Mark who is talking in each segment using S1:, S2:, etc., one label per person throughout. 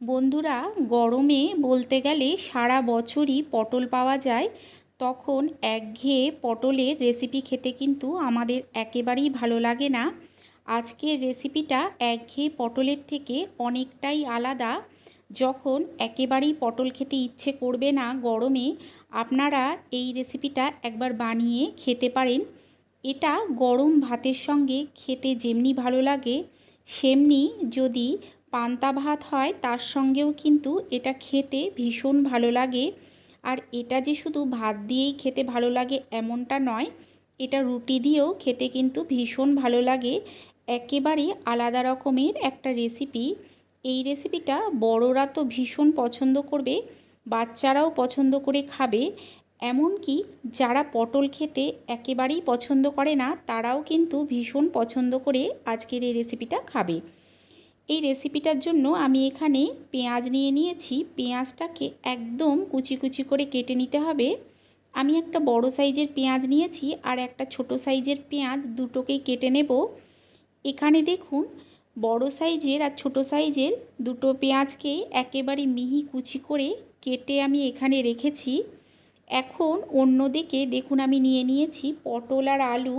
S1: বন্ধুরা, গরমে বলতে গেলে সারা বছরই পটল পাওয়া যায়। তখন একঘেয়ে পটলের রেসিপি খেতে কিন্তু আমাদের একেবারেই ভালো লাগে না। আজকের রেসিপিটা একঘেয়ে পটলের থেকে অনেকটাই আলাদা। যখন একেবারেই পটল খেতে ইচ্ছে করবে না গরমে, আপনারা এই রেসিপিটা একবার বানিয়ে খেতে পারেন। এটা গরম ভাতের সঙ্গে খেতে যেমনি ভালো লাগে, সেমনি যদি পান্তা ভাত হয় তার সঙ্গেও কিন্তু এটা খেতে ভীষণ ভালো লাগে। আর এটা যে শুধু ভাত দিয়েই খেতে ভালো লাগে এমনটা নয়, এটা রুটি দিয়েও খেতে কিন্তু ভীষণ ভালো লাগে। একেবারে আলাদা রকমের একটা রেসিপি। এই রেসিপিটা বড়রা তো ভীষণ পছন্দ করবে, বাচ্চারাও পছন্দ করে খাবে। এমনকি যারা পটল খেতে একেবারেই পছন্দ করে না তারাও কিন্তু ভীষণ পছন্দ করে আজকের এই রেসিপিটা খাবে। এই রেসিপিটার জন্য আমি এখানে পেঁয়াজ নিয়ে নিয়েছি। পেঁয়াজটাকে একদম কুচি কুচি করে কেটে নিতে হবে। আমি একটা বড় সাইজের পেঁয়াজ নিয়েছি আর একটা ছোট সাইজের পেঁয়াজ, দুটোকেই কেটে নেব। এখানে দেখুন, বড় সাইজের আর ছোট সাইজের দুটো পেঁয়াজকে একেবারে মিহি কুচি করে কেটে আমি এখানে রেখেছি। এখন অন্যদিকে দেখুন, আমি নিয়ে নিয়েছি পটল আর আলু।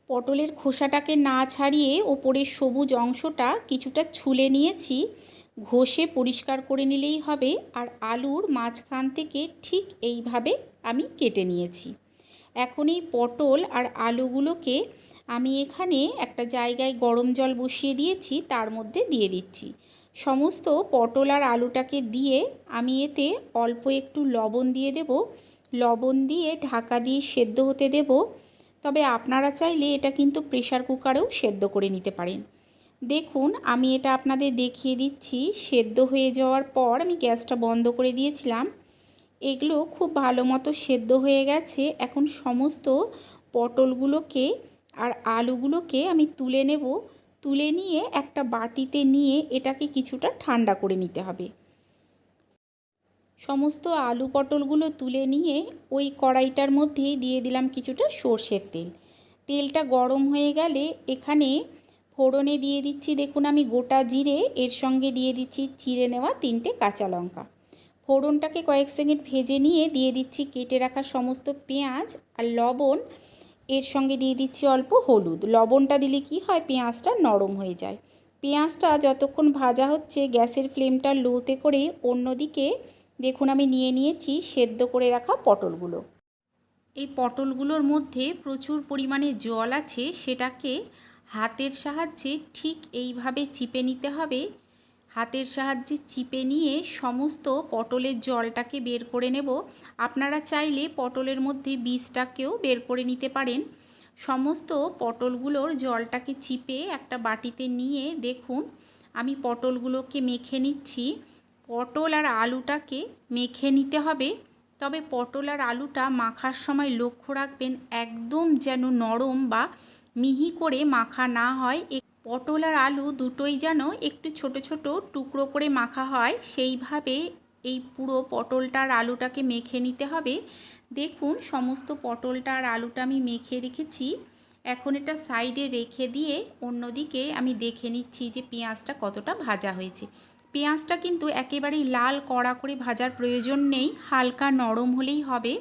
S1: পটলের খোসাটাকে না ছাড়িয়ে ওপরের সবুজ অংশটা কিছুটা ছুলে নিয়েছি। ঘষে পরিষ্কার করে নিলেই হবে। আর আলুর মাঝখান থেকে ঠিক এইভাবে আমি কেটে নিয়েছি। এখন এই পটল আর আলুগুলোকে আমি এখানে একটা জায়গায় গরম জল বসিয়ে দিয়েছি, তার মধ্যে দিয়ে দিচ্ছি। সমস্ত পটল আর আলুটাকে দিয়ে আমি এতে অল্প একটু লবণ দিয়ে দেব। লবণ দিয়ে ঢাকা দিয়ে সেদ্ধ হতে দেব। তবে আপনারা চাইলে এটা কিন্তু প্রেশার কুকারেও সেদ্ধ করে নিতে পারেন। দেখুন, আমি এটা আপনাদের দেখিয়ে দিচ্ছি। সেদ্ধ হয়ে যাওয়ার পর আমি গ্যাসটা বন্ধ করে দিয়েছিলাম। এগুলো খুব ভালো মতো সেদ্ধ হয়ে গেছে। এখন সমস্ত পটলগুলোকে আর আলুগুলোকে আমি তুলে নেব। তুলে নিয়ে একটা বাটিতে নিয়ে এটাকে কিছুটা ঠান্ডা করে নিতে হবে। সমস্ত আলু পটলগুলো তুলে নিয়ে ওই কড়াইটার মধ্যেই দিয়ে দিলাম কিছুটা সর্ষের তেল। তেলটা গরম হয়ে গেলে এখানে ফোড়নে দিয়ে দিচ্ছি, দেখুন আমি গোটা জিরে, এর সঙ্গে দিয়ে দিচ্ছি চিড়ে নেওয়া 3টে কাঁচা লঙ্কা। ফোড়নটাকে কয়েক সেকেন্ড ভেজে নিয়ে দিয়ে দিচ্ছি কেটে রাখা সমস্ত পেঁয়াজ আর লবণ। এর সঙ্গে দিয়ে দিচ্ছি অল্প হলুদ। লবণটা দিলে কি হয়, পেঁয়াজটা নরম হয়ে যায়। পেঁয়াজটা যতক্ষণ ভাজা হচ্ছে গ্যাসের ফ্লেমটা লোতে করে অন্যদিকে দেখুন আমি নিয়ে নিয়েছি সেদ্ধ করে রাখা পটলগুলো। এই পটলগুলোর মধ্যে প্রচুর পরিমাণে জল আছে, সেটাকে হাতের সাহায্যে ঠিক এইভাবে চিপে নিতে হবে। হাতের সাহায্যে চিপে নিয়ে সমস্ত পটলের জলটাকে বের করে নেব। আপনারা চাইলে পটলের মধ্যে বীজটাকেও বের করে নিতে পারেন। সমস্ত পটলগুলোর জলটাকে চিপে একটা বাটিতে নিয়ে দেখুন আমি পটলগুলোকে মেখে নিচ্ছি। পটল আর আলুটাকে মেখে নিতে হবে। তবে পটল আর আলুটা মাখার সময় লক্ষ্য রাখবেন একদম যেন নরম বা মিহি করে মাখা না হয়। পটল আর আলু দুটোই যেন একটু ছোট ছোট টুকরো করে মাখা হয়, সেইভাবে এই পুরো পটলটা আর আলুটাকে মেখে নিতে হবে। দেখুন সমস্ত পটলটা আর আলুটা আমি মেখে রেখেছি। এখন এটা সাইডে রেখে দিয়ে অন্যদিকে আমি দেখে নিচ্ছি যে পেঁয়াজটা কতটা ভাজা হয়েছে। পেঁয়াজটা কিন্তু একেবারেই লাল কড়া করে ভাজার প্রয়োজন নেই, হালকা নরম হলেই হবে।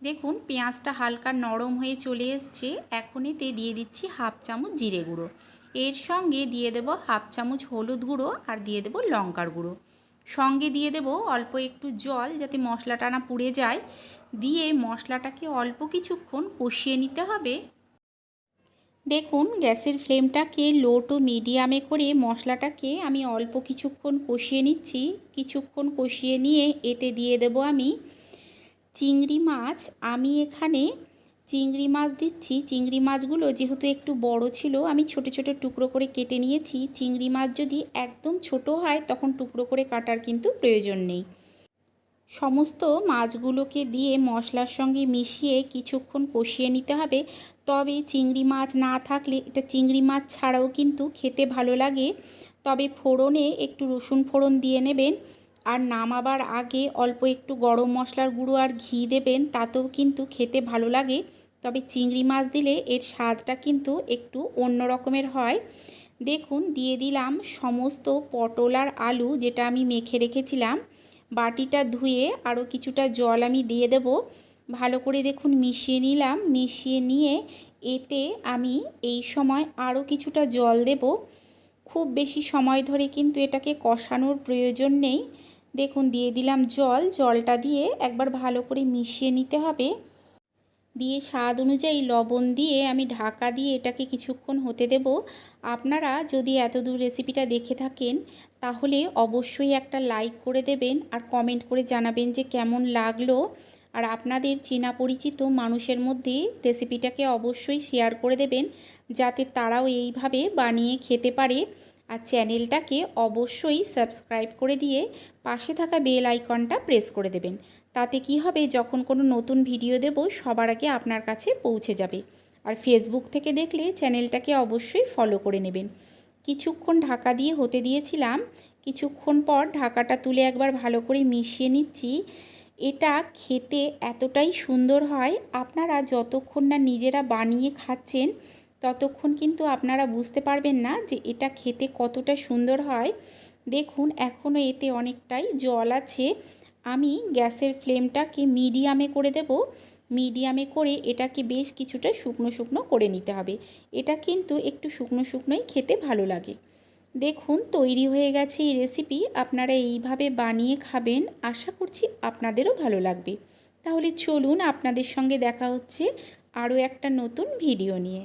S1: দেখুন পেঁয়াজটা হালকা নরম হয়ে চলে এসছে। এখন এতে দিয়ে দিচ্ছি হাফ চামচ জিরে গুঁড়ো। এর সঙ্গে দিয়ে দেব হাফ চামচ হলুদ গুঁড়ো আর দিয়ে দেব লঙ্কার গুঁড়ো। সঙ্গে দিয়ে দেব অল্প একটু জল যাতে মশলাটা না পুড়ে যায়। দিয়ে মশলাটাকে অল্প কিছুক্ষণ কষিয়ে নিতে হবে। দেখুন গ্যাসের ফ্লেমটাকে লো টু মিডিয়ামে করে মশলাটাকে আমি অল্প কিছুক্ষণ কষিয়ে নিচ্ছি। কিছুক্ষণ কষিয়ে নিয়ে এতে দিয়ে দেব আমি চিংড়ি মাছ। আমি এখানে চিংড়ি মাছ দিচ্ছি। চিংড়ি মাছগুলো যেহেতু একটু বড় ছিল, আমি ছোট ছোট টুকরো করে কেটে নিয়েছি। চিংড়ি মাছ যদি একদম ছোট হয় তখন টুকরো করে কাটার কিন্তু প্রয়োজন নেই। সমস্ত মাছগুলোকে দিয়ে মশলার সঙ্গে মিশিয়ে কিছুক্ষণ কষিয়ে নিতে হবে। তবে চিংড়ি মাছ না থাকলে এটা চিংড়ি মাছ ছাড়াও কিন্তু খেতে ভালো লাগে। তবে ফোড়নে একটু রসুন ফোড়ন দিয়ে নেবেন। আর নামাবার আগে অল্প একটু গরম মশলার গুঁড়ো আর ঘি দেবেন, তাতেও কিন্তু খেতে ভালো লাগে। তবে চিংড়ি মাছ দিলে এর স্বাদটা কিন্তু একটু অন্য রকমের হয়। দেখুন দিয়ে দিলাম সমস্ত পটল আর আলু যেটা আমি মেখে রেখেছিলাম। বাটিটা ধুয়ে আরও কিছুটা জল আমি দিয়ে দেব। ভালো করে দেখুন মিশিয়ে নিলাম। মিশিয়ে নিয়ে এতে আমি এই সময় আরও কিছুটা জল দেব। খুব বেশি সময় ধরে কিন্তু এটাকে কষানোর প্রয়োজন নেই। দেখুন দিয়ে দিলাম জল। জলটা দিয়ে একবার ভালো করে মিশিয়ে নিতে হবে। দিয়ে স্বাদ অনুযায়ী লবণ দিয়ে আমি ঢাকা দিয়ে এটাকে কিছুক্ষণ হতে দেব। আপনারা যদি এতদূর রেসিপিটা দেখে থাকেন তাহলে অবশ্যই একটা লাইক করে দেবেন আর কমেন্ট করে জানাবেন যে কেমন লাগলো। আর আপনাদের চেনা পরিচিত মানুষের মধ্যে রেসিপিটাকে অবশ্যই শেয়ার করে দেবেন যাতে তারাও এইভাবে বানিয়ে খেতে পারে। আর চ্যানেলটাকে অবশ্যই সাবস্ক্রাইব করে দিয়ে পাশে থাকা বেল আইকনটা প্রেস করে দেবেন। তাতে কি হবে, যখন কোনো নতুন ভিডিও দেব সবার আগে আপনার কাছে পৌঁছে যাবে। আর ফেসবুক থেকে দেখলে চ্যানেলটাকে অবশ্যই ফলো করে নেবেন। কিছুক্ষণ ঢাকা দিয়ে হতে দিয়েছিলাম। কিছুক্ষণ পর ঢাকাটা তুলে একবার ভালো করে মিশিয়ে নিচ্ছি। এটা খেতে এতটাই সুন্দর হয়, আপনারা যতক্ষণ না নিজেরা বানিয়ে খাচ্ছেন ততক্ষণ কিন্তু আপনারা বুঝতে পারবেন না যে এটা খেতে কতটা সুন্দর হয়। দেখুন এখনও এতে অনেকটাই জল আছে। আমি গ্যাসের ফ্লেমটাকে মিডিয়ামে করে দেব। মিডিয়ামে করে এটাকে বেশ কিছুটা শুকনো শুকনো করে নিতে হবে। এটা কিন্তু একটু শুকনো শুকনোই খেতে ভালো লাগে। দেখুন তৈরি হয়ে গেছে এই রেসিপি। আপনারা এইভাবে বানিয়ে খাবেন, আশা করছি আপনাদেরও ভালো লাগবে। তাহলে চলুন আপনাদের সঙ্গে দেখা হচ্ছে আরও একটা নতুন ভিডিও নিয়ে।